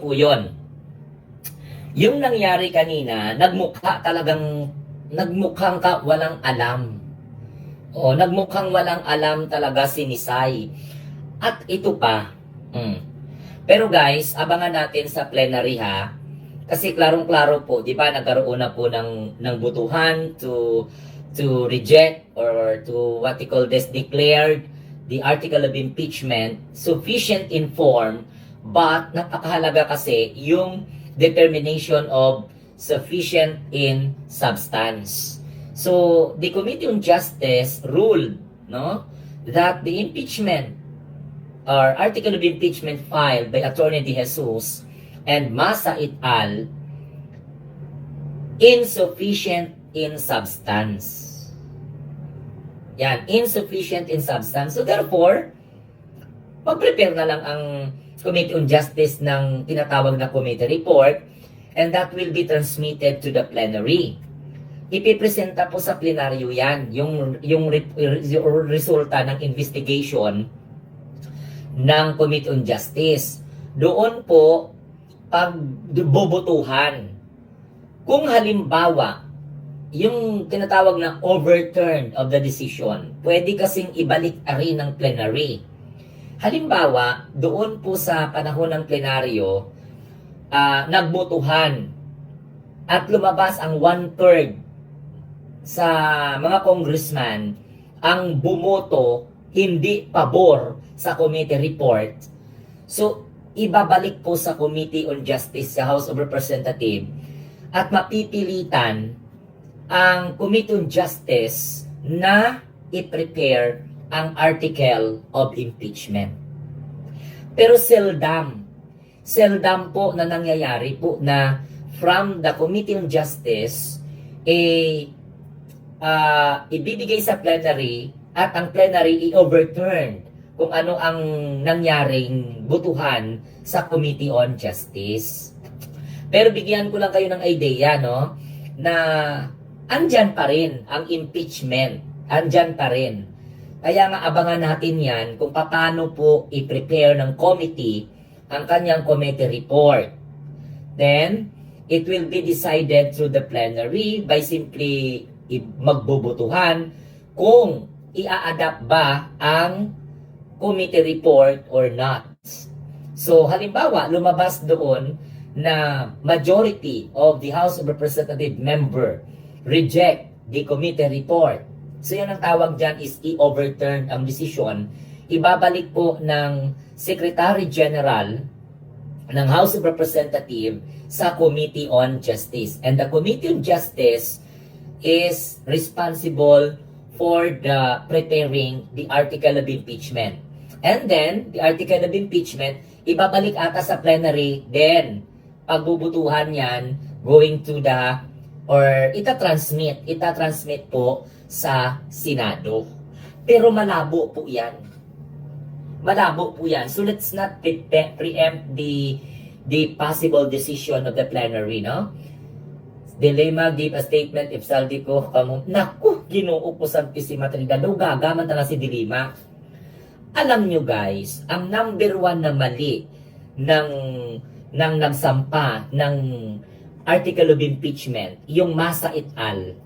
po yun. Yung nangyari kanina, nagmukhang walang alam. O, nagmukhang walang alam talaga si Nisay. At ito pa. Pero guys, abangan natin sa plenary ha. Kasi klarong-klaro po, di ba, nagkaroon na po ng butuhan to reject or to what they call this, declared the article of impeachment sufficient in form, but napakahalaga kasi yung determination of sufficient in substance. So, the Committee on Justice ruled, no, that the impeachment or article of impeachment filed by Attorney De Jesus and Masa et al. Insufficient in substance. Yan, insufficient in substance. So therefore, mag-prepare na lang ang Committee on Justice ng tinatawag na committee report, and that will be transmitted to the plenary. Ipipresenta po sa plenaryo yan, yung resulta ng investigation ng Committee on Justice. Doon po, pagbobotohan. Kung halimbawa, yung tinatawag na overturn of the decision, pwede kasing ibalik rin ng plenary. Halimbawa, doon po sa panahon ng plenaryo, nagbotohan at lumabas ang 1/3 sa mga congressman ang bumoto hindi pabor sa committee report. So, ibabalik po sa Committee on Justice sa House of Representatives at mapipilitan ang Committee on Justice na i-prepare ang article of impeachment. Pero seldom po na nangyayari po na from the Committee on Justice ibibigay sa plenary at ang plenary i-overturn kung ano ang nangyaring butuhan sa Committee on Justice. Pero bigyan ko lang kayo ng idea, no, na andyan pa rin ang impeachment. Andyan pa rin. Kaya nga abangan natin yan kung paano po i-prepare ng committee ang kanyang committee report. Then, it will be decided through the plenary by simply magbubutuhan kung i-a-adapt ba ang committee report or not. So, halimbawa, lumabas doon na majority of the House of Representative member reject the committee report. So, yun ang tawag dyan is i-overturn ang decision. Ibabalik po ng Secretary General ng House of Representative sa Committee on Justice. And the Committee on Justice is responsible for the preparing the article of impeachment. And then, the article of impeachment, ibabalik ata sa plenary, then, pagbubutuhan yan, going to the, or itatransmit po sa Senado. Pero malabo po yan. Malabo po yan. So, let's not preempt the possible decision of the plenary, no? Dilema, give a statement if Saldico, naku, Ginoo ko sa Pisimat Trinidad, gagaman talaga si Dilema. Alam nyo guys, ang number one na mali ng nagsampa ng article of impeachment, yung Masa et al.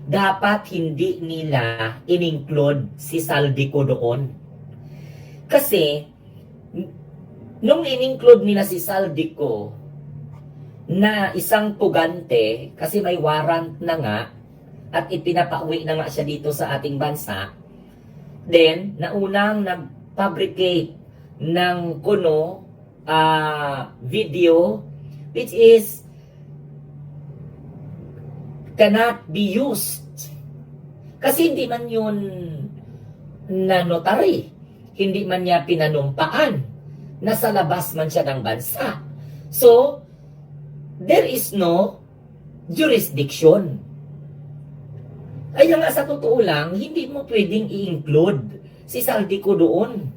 Dapat hindi nila in-include si Saldico doon. Kasi, nung in-include nila si Saldico na isang pugante, kasi may warrant na nga, at ipinapauwi na nga siya dito sa ating bansa, then, naunang nag-fabricate ng kuno video which is cannot be used. Kasi hindi man yun na notary, hindi man niya pinanumpaan, nasa labas man siya ng bansa. So, there is no jurisdiction. Kaya nga sa totoo lang, hindi mo pwedeng i-include si Saldico doon.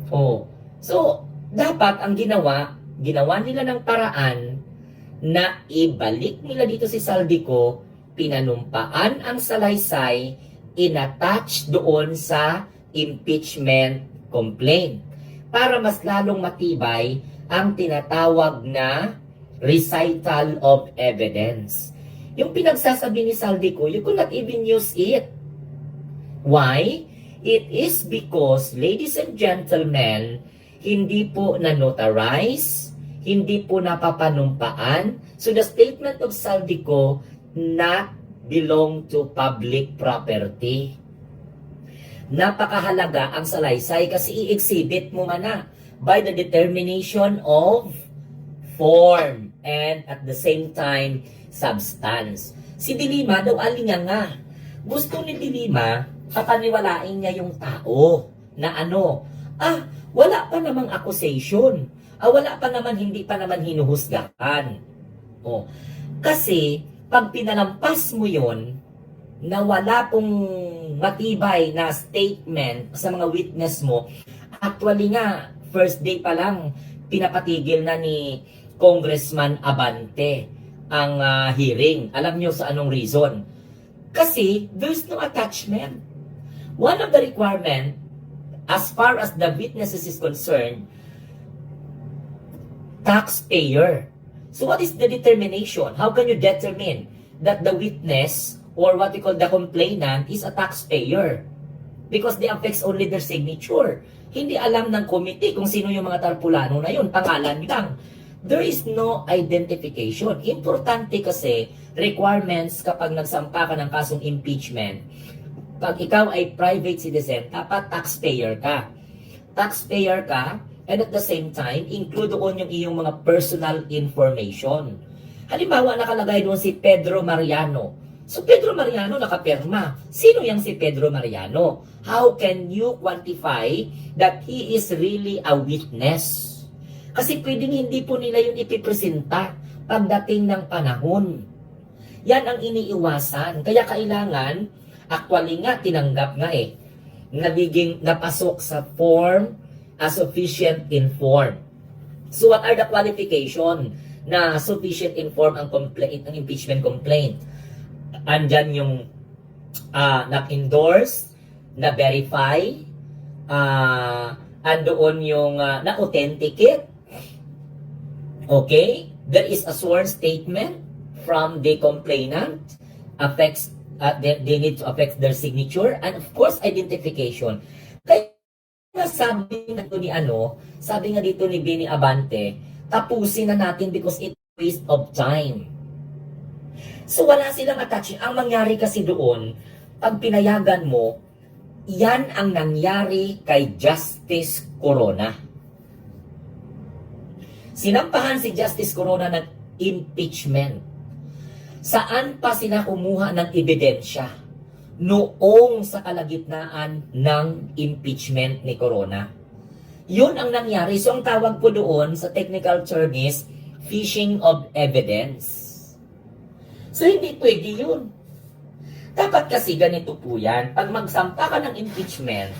Oh. So, dapat ang ginawa nila ng paraan na ibalik nila dito si Saldico, pinanumpaan ang salaysay, inattach doon sa impeachment complaint para mas lalong matibay ang tinatawag na recital of evidence. Yung pinagsasabi ni Saldico, you could not even use it. Why? It is because, ladies and gentlemen, hindi po na-notarize, hindi po napapanumpaan. So the statement of Saldico not belong to public property. Napakahalaga ang salaysay kasi i-exhibit mo man na by the determination of form and at the same time substance. Si Dilima daw alinganga. Gusto ni Dilima papaniwalain niya yung tao na wala pa namang accusation. Wala pa naman, hindi pa naman hinuhusgahan. Kasi pag pinalampas mo yon na wala pong matibay na statement sa mga witness mo, actually nga, first day pa lang, pinapatigil na ni Congressman Abante ang hearing. Alam nyo sa anong reason? Kasi there's no attachment. One of the requirement, as far as the witnesses is concerned, taxpayer. So what is the determination? How can you determine that the witness or what we call the complainant is a taxpayer? Because they affects only their signature. Hindi alam ng committee kung sino yung mga tarpulano na yun. Pangalan lang. There is no identification. Importante kasi requirements kapag nagsampa ka ng kasong impeachment. Pag ikaw ay private citizen, dapat taxpayer ka. Taxpayer ka, and at the same time, include doon yung iyong mga personal information. Halimbawa, nakalagay doon si Pedro Mariano. So, Pedro Mariano nakapirma. Sino yang si Pedro Mariano? How can you quantify that he is really a witness? Kasi pwedeng hindi po nila yun ipipresenta pagdating ng panahon. Yan ang iniiwasan. Kaya kailangan, actually nga, tinanggap nga nagiging napasok sa form as sufficient informed. So what are the qualification na sufficient informed ang complaint, ang impeachment complaint? Andyan yung na-endorse, na-verify, andoon yung na-authenticate. Okay? There is a sworn statement from the complainant, affects they need to affect their signature, and of course identification. Kaya sabi nga dito ni Benny Abante, tapusin na natin because it's a waste of time. So wala silang attaching. Ang mangyari kasi doon, pag pinayagan mo, yan ang nangyari kay Justice Corona. Sinampahan si Justice Corona ng impeachment. Saan pa sila kumuha ng ebidensya? Noong sa kalagitnaan ng impeachment ni Corona. Yun ang nangyari. So ang tawag po doon sa technical term is fishing of evidence. So hindi pwede yun. Dapat kasi ganito po yan. Pag magsampa ka ng impeachment,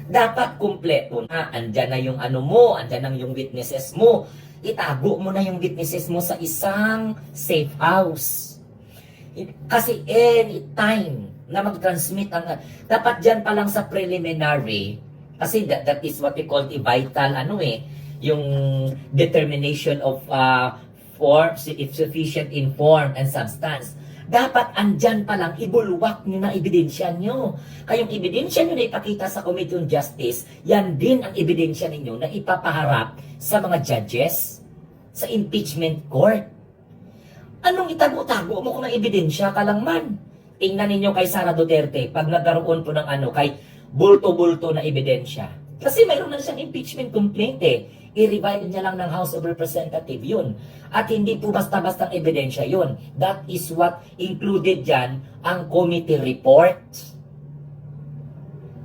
dapat kumpleto na. Andyan na yung andyan na yung witnesses mo. Itago mo na yung witnesses mo sa isang safe house. Kasi anytime na mag-transmit dapat dyan pa lang sa preliminary, kasi that is what we call the vital yung determination of form, if sufficient in form and substance. Dapat andyan pa lang, ibulwak nyo na ebidensya nyo. Kayong ebidensya nyo na ipakita sa Committee on Justice, yan din ang ebidensya ninyo na ipapaharap sa mga judges sa impeachment court. Anong itago-tago mo kung may ebidensya ka lang man? Tingnan ninyo kay Sara Duterte, pag nagkaroon po ng kay bulto-bulto na ebidensya. Kasi mayroon na siyang impeachment complaint I-revive niya lang ng House of Representatives yun. At hindi po basta-bastang ebidensya yun. That is what included dyan ang committee report.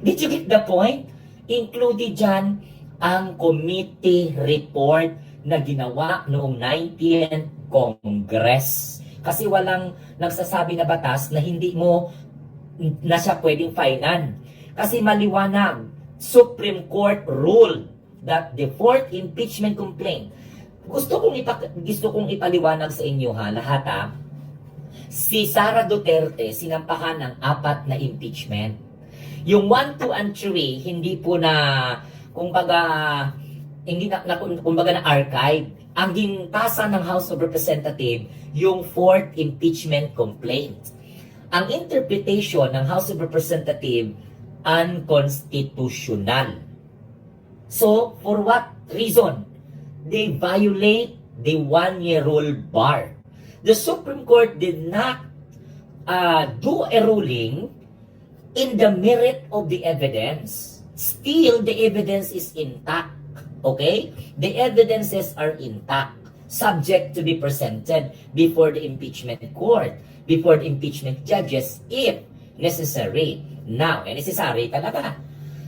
Did you get the point? Included dyan ang committee report na ginawa noong 19th Congress. Kasi walang nagsasabi na batas na hindi mo na siya pwedeng finan. Kasi maliwanag, Supreme Court ruled that the fourth impeachment complaint, gusto kong ipaliwanag sa inyo lahat si Sara Duterte sinampahan ng 4 na impeachment. Yung 1, 2, and 3, hindi po na, kumbaga, hindi kumbaga na archive. Ang ginpasa ng House of Representatives yung fourth impeachment complaint. Ang interpretation ng House of Representatives unconstitutional. So, for what reason? They violate the one-year rule bar. The Supreme Court did not do a ruling in the merit of the evidence. Still, the evidence is intact. Okay? The evidences are intact, subject to be presented before the impeachment court, before the impeachment judges, if necessary. Now, necessary talaga.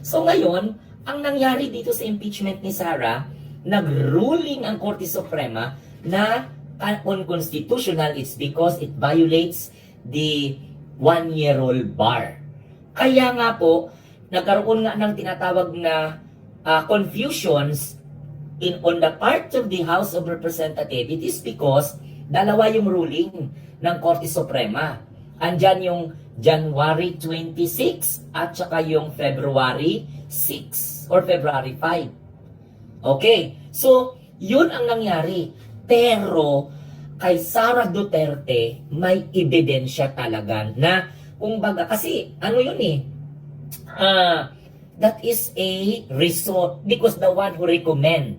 So ngayon, ang nangyari dito sa impeachment ni Sara, nag-ruling ang Korte Suprema na unconstitutional. It's because it violates the one-year rule bar. Kaya nga po, nagkaroon nga ng tinatawag na confusions on the part of the House of Representatives. It is because dalawa yung ruling ng Korte Suprema. Andyan yung January 26 at saka yung February 6 or February 5. Okay, so yun ang nangyari. Pero kay Sara Duterte may ebidensya talaga na kumbaga kasi ano yun that is a result because the one who recommend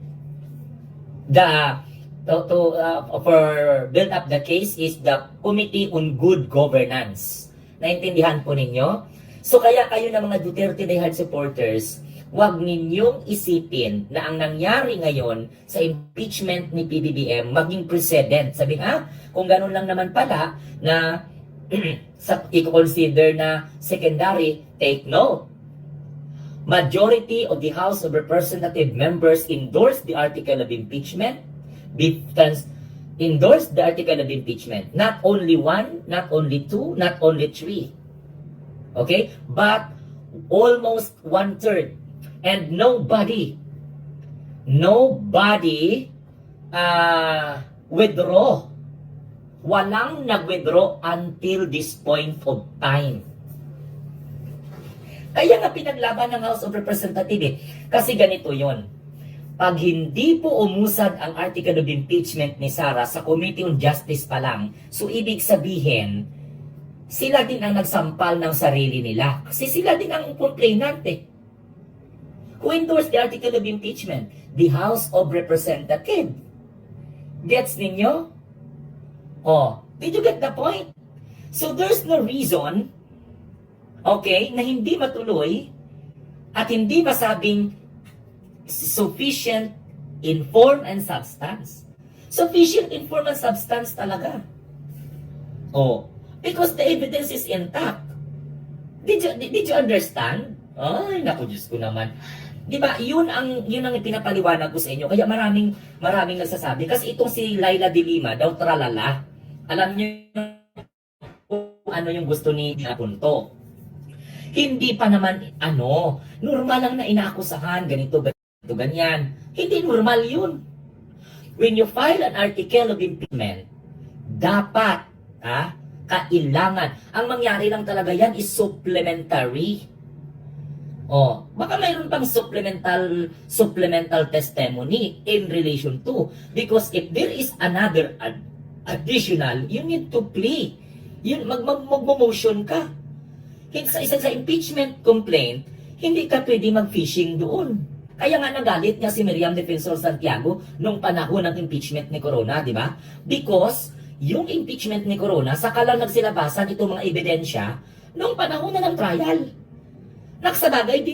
for build up the case is the Committee on Good Governance. Naintindihan po ninyo? So kaya kayo na mga Duterte diehard supporters, huwag ninyong isipin na ang nangyari ngayon sa impeachment ni PBBM maging precedent. Sabi kung ganun lang naman pala na i-consider na secondary, take note. Majority of the House of Representative members endorsed the article of impeachment. Endorsed the article of impeachment. Not only one, not only two, not only three. Okay? But almost 1/3. And nobody withdraw. Walang nag-withdraw until this point of time. Kaya nga pinaglaban ng House of Representatives kasi ganito yon. Pag hindi po umusad ang article of impeachment ni Sara sa Committee on Justice pa lang, so ibig sabihin, sila din ang nagsampal ng sarili nila. Kasi sila din ang complainant Who endorsed the article of impeachment? The House of Representatives. Gets ninyo? Did you get the point? So there's no reason na hindi matuloy at hindi masabing sufficient in form and substance. Sufficient in form and substance talaga. Because the evidence is intact. Did you understand? Ay, naku, Diyos ko naman. Di ba, yun ang pinapaliwanag ko sa inyo. Kaya maraming nagsasabi. Kasi itong si Laila de Lima, daw tralala. Alam niyo kung ano yung gusto ni punto. Hindi pa naman, normal lang na inaakusahan, ganito, ganyan. Hindi normal yun. When you file an article of impeachment, dapat, kailangan. Ang mangyari lang talaga yan is supplementary. Baka mayroon pang supplemental testimony in relation to. Because if there is another additional, you need to plea. Yun, mag-motion ka. Sa impeachment complaint, hindi ka pwede mag-fishing doon. Kaya nga nagalit niya si Miriam Defensor Santiago nung panahon ng impeachment ni Corona, di ba? Because yung impeachment ni Corona, saka lang nagsilabasan itong mga ebidensya nung panahon na ng trial. Naksabagay,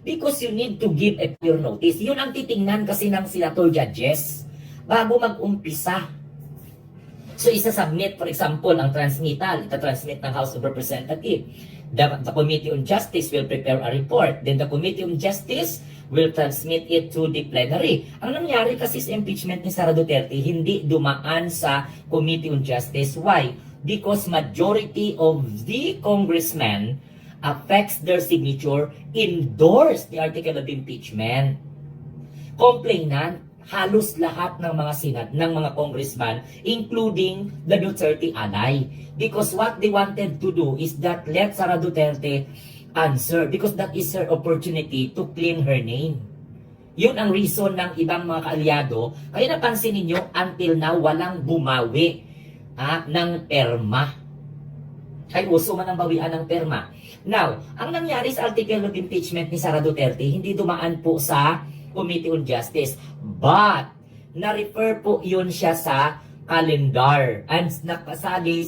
because you need to give a pure notice. Yun ang titingnan kasi ng senator judges bago mag-umpisa. So, isa-submit, for example, ang transmittal. Ita-transmit ng House of Representatives. The Committee on Justice will prepare a report. Then the Committee on Justice will transmit it to the plenary. Ang nangyari kasi sa impeachment ni Sara Duterte, hindi dumaan sa Committee on Justice. Why? Because majority of the congressmen affects their signature, endorse the article of impeachment. Complainant, halos lahat ng mga congressman, including the Duterte ally. Because what they wanted to do is that let Sara Duterte answer, because that is her opportunity to clean her name. Yun ang reason ng ibang mga kaalyado. Kaya napansin ninyo, until now, walang bumawi ng perma. Ay uso man ang bawian ng perma. Now, ang nangyari sa article of impeachment ni Sara Duterte, hindi dumaan po sa Committee on Justice. But, na-refer po yun siya sa calendar and nakasali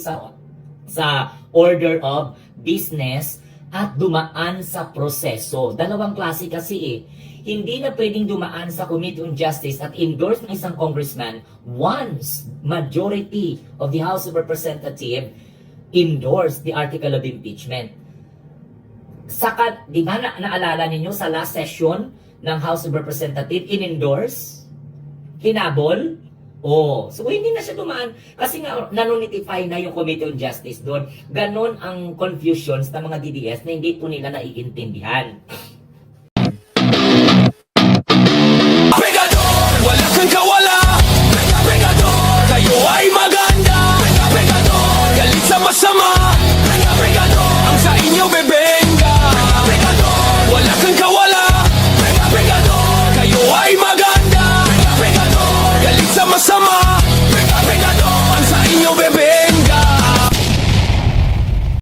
sa order of business at dumaan sa proseso. Dalawang klase kasi eh. Hindi na pwedeng dumaan sa Committee on Justice at endorse ng isang congressman once majority of the House of Representatives endorse the article of impeachment. Saka, di ba naalala ninyo sa last session ng House of Representatives, in-endorse? Hinabol? So hindi na siya dumaan kasi nga nanonotify na yung Committee on Justice doon. Ganon ang confusions ng mga DDS na hindi po nila naiintindihan.